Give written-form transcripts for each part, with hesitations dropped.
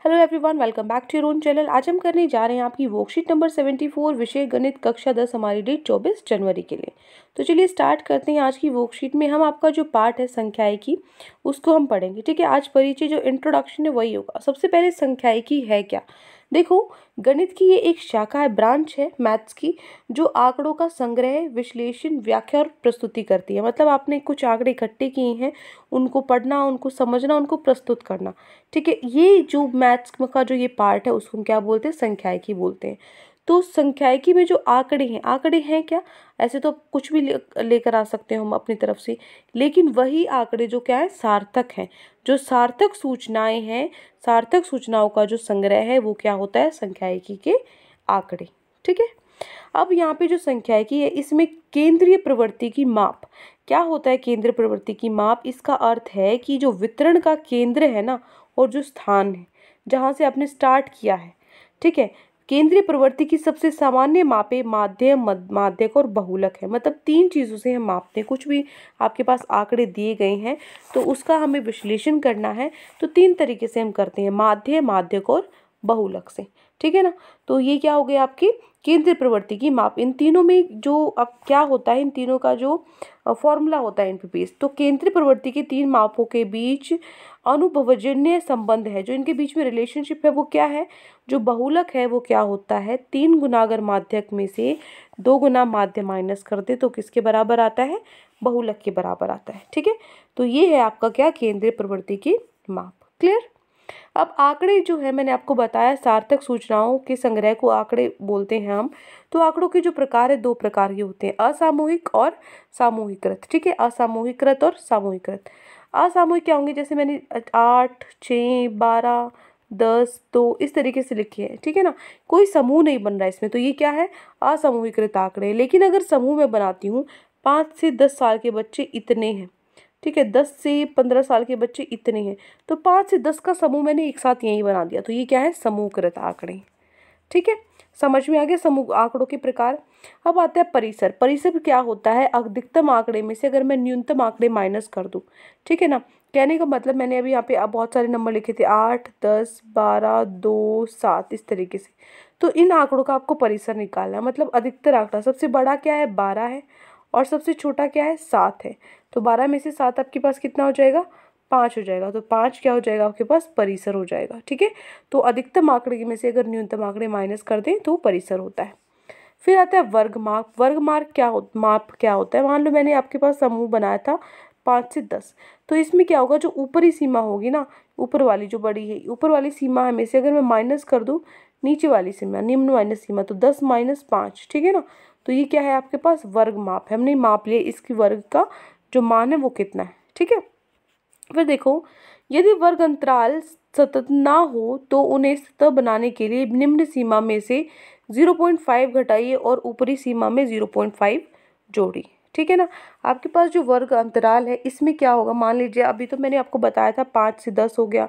Hello everyone, welcome back to your own channel. आज हम करने जा रहे हैं आपकी वर्कशीट नंबर 74 विषय गणित कक्षा 10, हमारी डेट 24 जनवरी के लिए। तो चलिए स्टार्ट करते हैं। आज की वर्कशीट में हम आपका जो पार्ट है संख्यायिकी उसको हम पढ़ेंगे। ठीक है, आज परिचय जो इंट्रोडक्शन है वही होगा। सबसे पहले संख्यायिकी है क्या। देखो, गणित की ये एक शाखा है, ब्रांच है मैथ्स की, जो आंकड़ों का संग्रह, विश्लेषण, व्याख्या और प्रस्तुति करती है। मतलब आपने कुछ आंकड़े इकट्ठे किए हैं, उनको पढ़ना, उनको समझना, उनको प्रस्तुत करना। ठीक है, ये जो मैथ्स का जो ये पार्ट है उसको हम क्या बोलते हैं, संख्यायिकी बोलते हैं। तो संख्यायिकी में जो आंकड़े हैं क्या, ऐसे तो कुछ भी लेकर आ सकते हैं हम अपनी तरफ से, लेकिन वही आंकड़े जो क्या है, सार्थक हैं। जो सार्थक सूचनाएं हैं, सार्थक सूचनाओं का जो संग्रह है वो क्या होता है, संख्यायिकी के आंकड़े। ठीक है, अब यहाँ पे जो संख्यायिकी है इसमें केंद्रीय प्रवृत्ति की माप। क्या होता है केंद्रीय प्रवृत्ति की माप? इसका अर्थ है कि जो वितरण का केंद्र है ना, और जो स्थान है जहाँ से आपने स्टार्ट किया है। ठीक है, केंद्रीय प्रवृत्ति की सबसे सामान्य मापे माध्यम, माध्यक और बहुलक है। मतलब तीन चीज़ों से हम मापते हैं। कुछ भी आपके पास आंकड़े दिए गए हैं तो उसका हमें विश्लेषण करना है, तो तीन तरीके से हम करते हैं, माध्य, माध्यक और बहुलक से। ठीक है ना, तो ये क्या हो गया आपकी केंद्रीय प्रवृत्ति की माप। इन तीनों में जो अब क्या होता है, इन तीनों का जो फॉर्मूला होता है इन पे बेस, तो केंद्रीय प्रवृत्ति के तीन मापों के बीच अनुभवजन्य संबंध है, जो इनके बीच में रिलेशनशिप है वो क्या है, जो बहुलक है वो क्या होता है, 3 गुना अगर माध्यक में से 2 गुना माध्य माइनस कर दे तो किसके बराबर आता है, बहुलक के बराबर आता है। ठीक है, तो ये है आपका क्या, केंद्रीय प्रवृत्ति की माप। क्लियर। अब आंकड़े जो है, मैंने आपको बताया सार्थक सूचनाओं के संग्रह को आंकड़े बोलते हैं हम। तो आंकड़ों के जो प्रकार है, दो प्रकार के होते हैं, असामूहिक और सामूहिकृत। ठीक है, असामूहिकृत और सामूहिकृत। असामूहिक क्या होंगे, जैसे मैंने 8, 6, 12, 10, 2 इस तरीके से लिखे हैं। ठीक है ना, कोई समूह नहीं बन रहा है इसमें, तो ये क्या है, असामूहिकृत आंकड़े। लेकिन अगर समूह में बनाती हूँ, 5 से 10 साल के बच्चे इतने हैं, ठीक है, 10 से 15 साल के बच्चे इतने हैं, तो 5 से 10 का समूह मैंने एक साथ यही बना दिया, तो ये क्या है, समूहकृत आंकड़े। ठीक है, समझ में आ गया समूह आंकड़ों के प्रकार। अब आता है परिसर। परिसर क्या होता है, अधिकतम आंकड़े में से अगर मैं न्यूनतम आंकड़े माइनस कर दूं। ठीक है ना, कहने का मतलब, मैंने अभी यहाँ पे बहुत सारे नंबर लिखे थे, 8, 10, 12, 2, 7 इस तरीके से। तो इन आंकड़ों का आपको परिसर निकालना है। मतलब अधिकतर आंकड़ा, सबसे बड़ा क्या है, 12 है, और सबसे छोटा क्या है, 7 है। तो 12 में से 7 आपके पास कितना हो जाएगा, 5 हो जाएगा। तो 5 क्या हो जाएगा आपके पास, परिसर हो जाएगा। ठीक है, तो अधिकतम आंकड़े में से अगर न्यूनतम आंकड़े माइनस कर दें तो परिसर होता है। फिर आता है वर्ग माप। वर्ग माप क्या होता है, मान लो मैंने आपके पास समूह बनाया था 5 से 10, तो इसमें क्या होगा, जो ऊपरी सीमा होगी ना, ऊपर वाली जो बड़ी है, ऊपर वाली सीमा में से अगर मैं माइनस कर दूं नीचे वाली सीमा, निम्न माइनस सीमा, तो 10 - 5। ठीक है ना, तो ये क्या है आपके पास, वर्ग माप है। हमने माप लिया इसकी वर्ग का जो मान है वो कितना है। ठीक है, फिर देखो, यदि वर्ग अंतराल सतत ना हो तो उन्हें सतत बनाने के लिए निम्न सीमा में से 0.5 घटाइए और ऊपरी सीमा में 0.5 जोड़िए। ठीक है ना, आपके पास जो वर्ग अंतराल है इसमें क्या होगा, मान लीजिए अभी तो मैंने आपको बताया था 5 से 10 हो गया,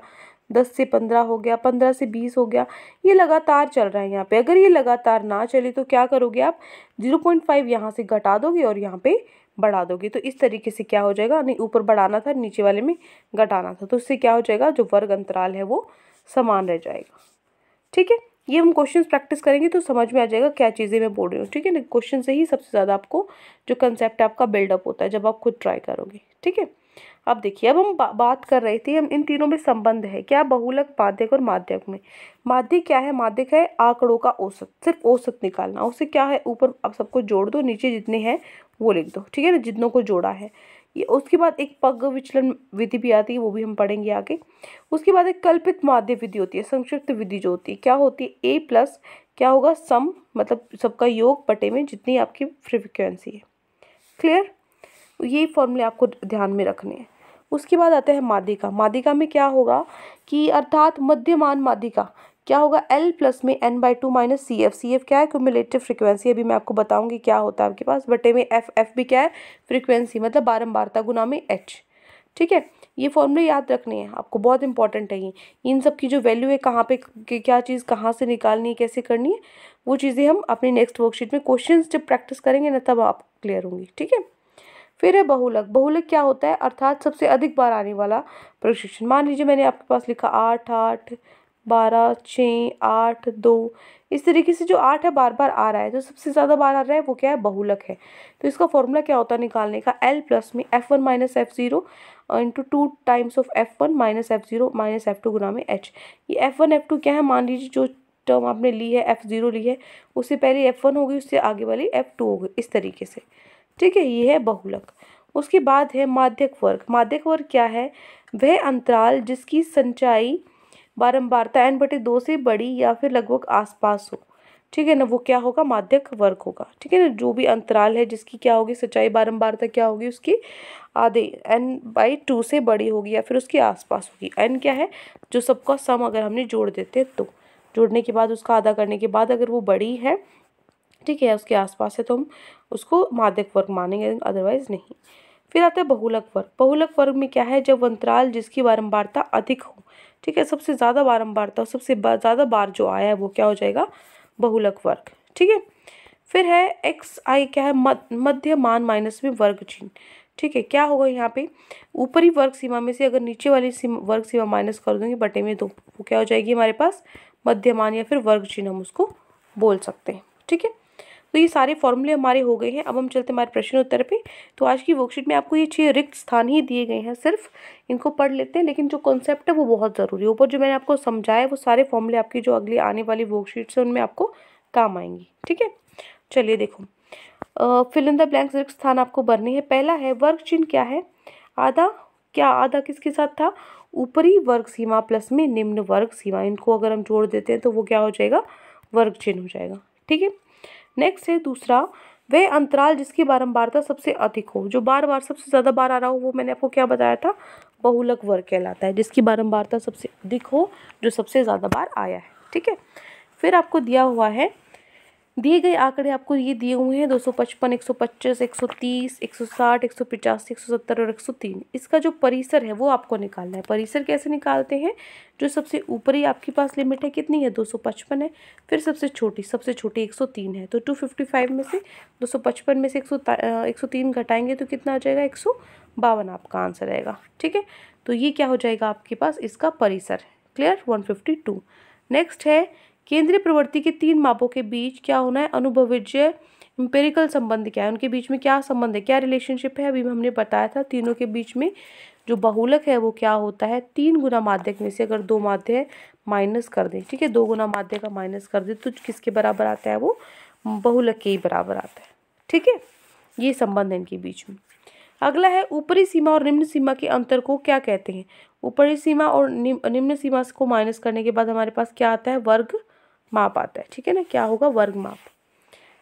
10 से 15 हो गया, 15 से 20 हो गया, ये लगातार चल रहा है यहाँ पे। अगर ये लगातार ना चले तो क्या करोगे आप, 0.5 यहाँ से घटा दोगे और यहाँ पे बढ़ा दोगे। तो इस तरीके से क्या हो जाएगा, नहीं ऊपर बढ़ाना था, नीचे वाले में घटाना था, तो इससे क्या हो जाएगा, जो वर्ग अंतराल है वो समान रह जाएगा। ठीक है, ये हम क्वेश्चंस प्रैक्टिस करेंगे तो समझ में आ जाएगा क्या चीज़ें मैं बोल रही हूँ। ठीक है ना, क्वेश्चन से ही सबसे ज़्यादा आपको जो कंसेप्ट है आपका बिल्डअप होता है जब आप खुद ट्राई करोगे। ठीक है, अब देखिए, अब हम बात कर रहे थे, हम इन तीनों में संबंध है क्या, बहुलक, माध्यक और माध्यक में। माध्यक क्या है, माध्यक है आंकड़ों का औसत, सिर्फ औसत निकालना। उससे क्या है, ऊपर अब सबको जोड़ दो, नीचे जितने हैं वो लिख दो। ठीक है ना, जितनों को जोड़ा है ये। उसके बाद एक पग विचलन विधि भी आती है, वो भी हम पढ़ेंगे आगे। उसके बाद एक कल्पित माध्य विधि होती है, संक्षिप्त विधि जो होती है, क्या होती है, ए प्लस क्या होगा, सम, मतलब सबका योग बटे में जितनी आपकी फ्रीक्वेंसी है। क्लियर, ये फॉर्मूले आपको ध्यान में रखने हैं। उसके बाद आता है माध्यिका। माध्यिका में क्या होगा कि अर्थात मध्यमान माध्यिका क्या होगा, L प्लस में n/2 माइनस CF। CF क्या है, क्यूमुलेटिव फ्रीक्वेंसी, अभी मैं आपको बताऊंगी क्या होता है आपके पास, बटे में F भी क्या है, फ्रीक्वेंसी, मतलब बारंबारता, गुना में H। ठीक है, ये फॉर्मूले याद रखने हैं आपको, बहुत इंपॉर्टेंट है ये। इन सब की जो वैल्यू है, कहाँ पे क्या चीज़ कहाँ से निकालनी है, कैसे करनी है, वो चीज़ें हम अपनी नेक्स्ट वर्कशीट में क्वेश्चन जब प्रैक्टिस करेंगे ना तब आप क्लियर होंगी। ठीक है, फिर है बहुलक। बहुलक क्या होता है, अर्थात सबसे अधिक बार आने वाला प्रशिक्षण। मान लीजिए मैंने आपके पास लिखा 8, 8, 12, 6, 8, 2, इस तरीके से जो 8 है बार बार आ रहा है, तो सबसे ज़्यादा बार आ रहा है वो क्या है, बहुलक है। तो इसका फॉर्मूला क्या होता है निकालने का, L प्लस में F1 minus F0 into 2 times of F1 minus F0 minus F2 गुना में H। ये F1 F2 क्या है, मान लीजिए जो टर्म आपने ली है F0 ली है, उससे पहले F1 होगी, उससे आगे वाली F2 होगी, इस तरीके से। ठीक है, ये है बहुलक। उसके बाद है माध्यक वर्ग। माध्यक वर्ग क्या है, वह अंतराल जिसकी संचाई बारंबारता n/2 से बड़ी या फिर लगभग आसपास हो। ठीक है ना, वो क्या होगा, माध्यक वर्ग होगा। ठीक है ना, जो भी अंतराल है जिसकी क्या होगी, संचाई बारंबारता क्या होगी, उसकी आधे n/2 से बड़ी होगी या फिर उसके आसपास होगी। n क्या है, जो सबका सम अगर हमने जोड़ देते हैं तो जोड़ने के बाद उसका आधा करने के बाद अगर वो बड़ी है, ठीक है, उसके आसपास है, तो हम उसको माध्यक वर्ग मानेंगे, अदरवाइज नहीं। फिर आता है बहुलक वर्ग। बहुलक वर्ग में क्या है, जब अंतराल जिसकी बारंबारता अधिक हो, ठीक है, सबसे ज़्यादा बारंबारता, सबसे ज़्यादा बार जो आया है वो क्या हो जाएगा, बहुलक वर्ग। ठीक है, फिर है एक्स आई क्या है, मध्य मान माइनस में वर्ग चिन्ह। ठीक है, क्या होगा यहाँ पे, ऊपरी वर्ग सीमा में से अगर नीचे वाली वर्ग सीमा माइनस कर दूंगी बटे में, तो वो क्या हो जाएगी हमारे पास, मध्यमान या फिर वर्ग चिन्ह हम उसको बोल सकते हैं। ठीक है, तो ये सारे फॉर्मूले हमारे हो गए हैं। अब हम चलते हैं हमारे प्रश्न उत्तर पे। तो आज की वर्कशीट में आपको ये 6 रिक्त स्थान ही दिए गए हैं, सिर्फ इनको पढ़ लेते हैं, लेकिन जो कॉन्सेप्ट है वो बहुत ज़रूरी है। ऊपर जो मैंने आपको समझाया वो सारे फॉर्मूले आपकी जो अगली आने वाली वर्कशीट्स है उनमें आपको काम आएंगी। ठीक है, चलिए देखो, फिल इन द ब्लैंक्स रिक्त स्थान आपको भरने हैं। पहला है वर्ग चिन्ह क्या है, आधा, क्या आधा किसके साथ था, ऊपरी वर्ग सीमा प्लस में निम्न वर्ग सीमा, इनको अगर हम जोड़ देते हैं तो वो क्या हो जाएगा, वर्ग चिन्ह हो जाएगा। ठीक है, नेक्स्ट है दूसरा, वह अंतराल जिसकी बारंबारता सबसे अधिक हो, जो बार बार सबसे ज़्यादा बार आ रहा हो, वो मैंने आपको क्या बताया था, बहुलक वर्ग कहलाता है, जिसकी बारंबारता सबसे अधिक हो, जो सबसे ज़्यादा बार आया है। ठीक है, फिर आपको दिया हुआ है, दिए गए आंकड़े आपको ये दिए हुए हैं 255, 125, 130, 160, 185, 170 और 103। इसका जो परिसर है वो आपको निकालना है। परिसर कैसे निकालते हैं, जो सबसे ऊपरी आपके पास लिमिट है कितनी है, 255 है, फिर सबसे छोटी 103 है, तो 255 में से 255 में से 103 घटाएंगे तो कितना आ जाएगा, 152 आपका आंसर आएगा। ठीक है, तो ये क्या हो जाएगा आपके पास, इसका परिसर है। क्लियर, 152। नेक्स्ट है, केंद्रीय प्रवृत्ति के 3 मापों के बीच क्या होना है, अनुभवजन्य एम्पिरिकल संबंध क्या है, उनके बीच में क्या संबंध है, क्या रिलेशनशिप है, अभी हमने बताया था। तीनों के बीच में जो बहुलक है वो क्या होता है, 3 गुना माध्यक में से अगर 2 माध्य है माइनस कर दें, ठीक है, 2 गुना माध्य का माइनस कर दें तो किसके बराबर आता है, वो बहुलक के ही बराबर आता है। ठीक है, ये संबंध है इनके बीच में। अगला है, ऊपरी सीमा और निम्न सीमा के अंतर को क्या कहते हैं। ऊपरी सीमा और निम्न सीमा को माइनस करने के बाद हमारे पास क्या आता है, वर्ग माप आता है। ठीक है ना, क्या होगा, वर्ग माप।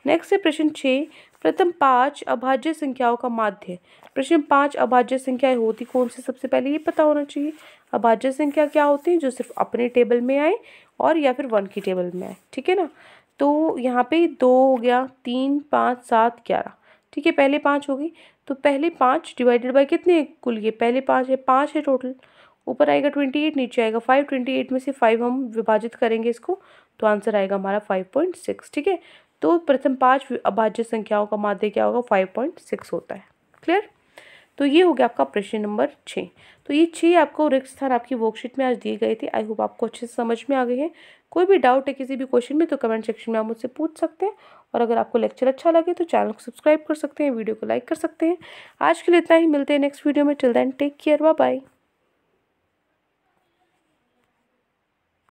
नेक्स्ट है प्रश्न 6, प्रथम 5 अभाज्य संख्याओं का माध्य। प्रश्न 5 अभाज्य संख्याएं होती कौन सी, सबसे पहले ये पता होना चाहिए। अभाज्य संख्या क्या होती है, जो सिर्फ अपने टेबल में आए और या फिर 1 की टेबल में आए। ठीक है ना, तो यहाँ पे 2 हो गया, 3, 5, 7, 11। ठीक है, पहले 5 हो गई, तो पहले 5 डिवाइडेड बाई कितने, कुल ये पहले 5 है टोटल, ऊपर आएगा 28, नीचे आएगा 5, 28 में से 5 हम विभाजित करेंगे इसको, तो आंसर आएगा हमारा 5.6। ठीक है, तो प्रथम 5 अभाज्य संख्याओं का माध्य क्या होगा, 5.6 होता है। क्लियर, तो ये हो गया आपका प्रश्न नंबर 6। तो ये 6 आपको रिक्त स्थान आपकी वर्कशीट में आज दिए गए थे। आई होप आपको अच्छे से समझ में आ गए हैं। कोई भी डाउट है किसी भी क्वेश्चन में तो कमेंट सेक्शन में आप मुझसे पूछ सकते हैं, और अगर आपको लेक्चर अच्छा लगे तो चैनल को सब्सक्राइब कर सकते हैं, वीडियो को लाइक कर सकते हैं। आज के लिए इतना ही, मिलते हैं नेक्स्ट वीडियो में। Till then take care, bye bye.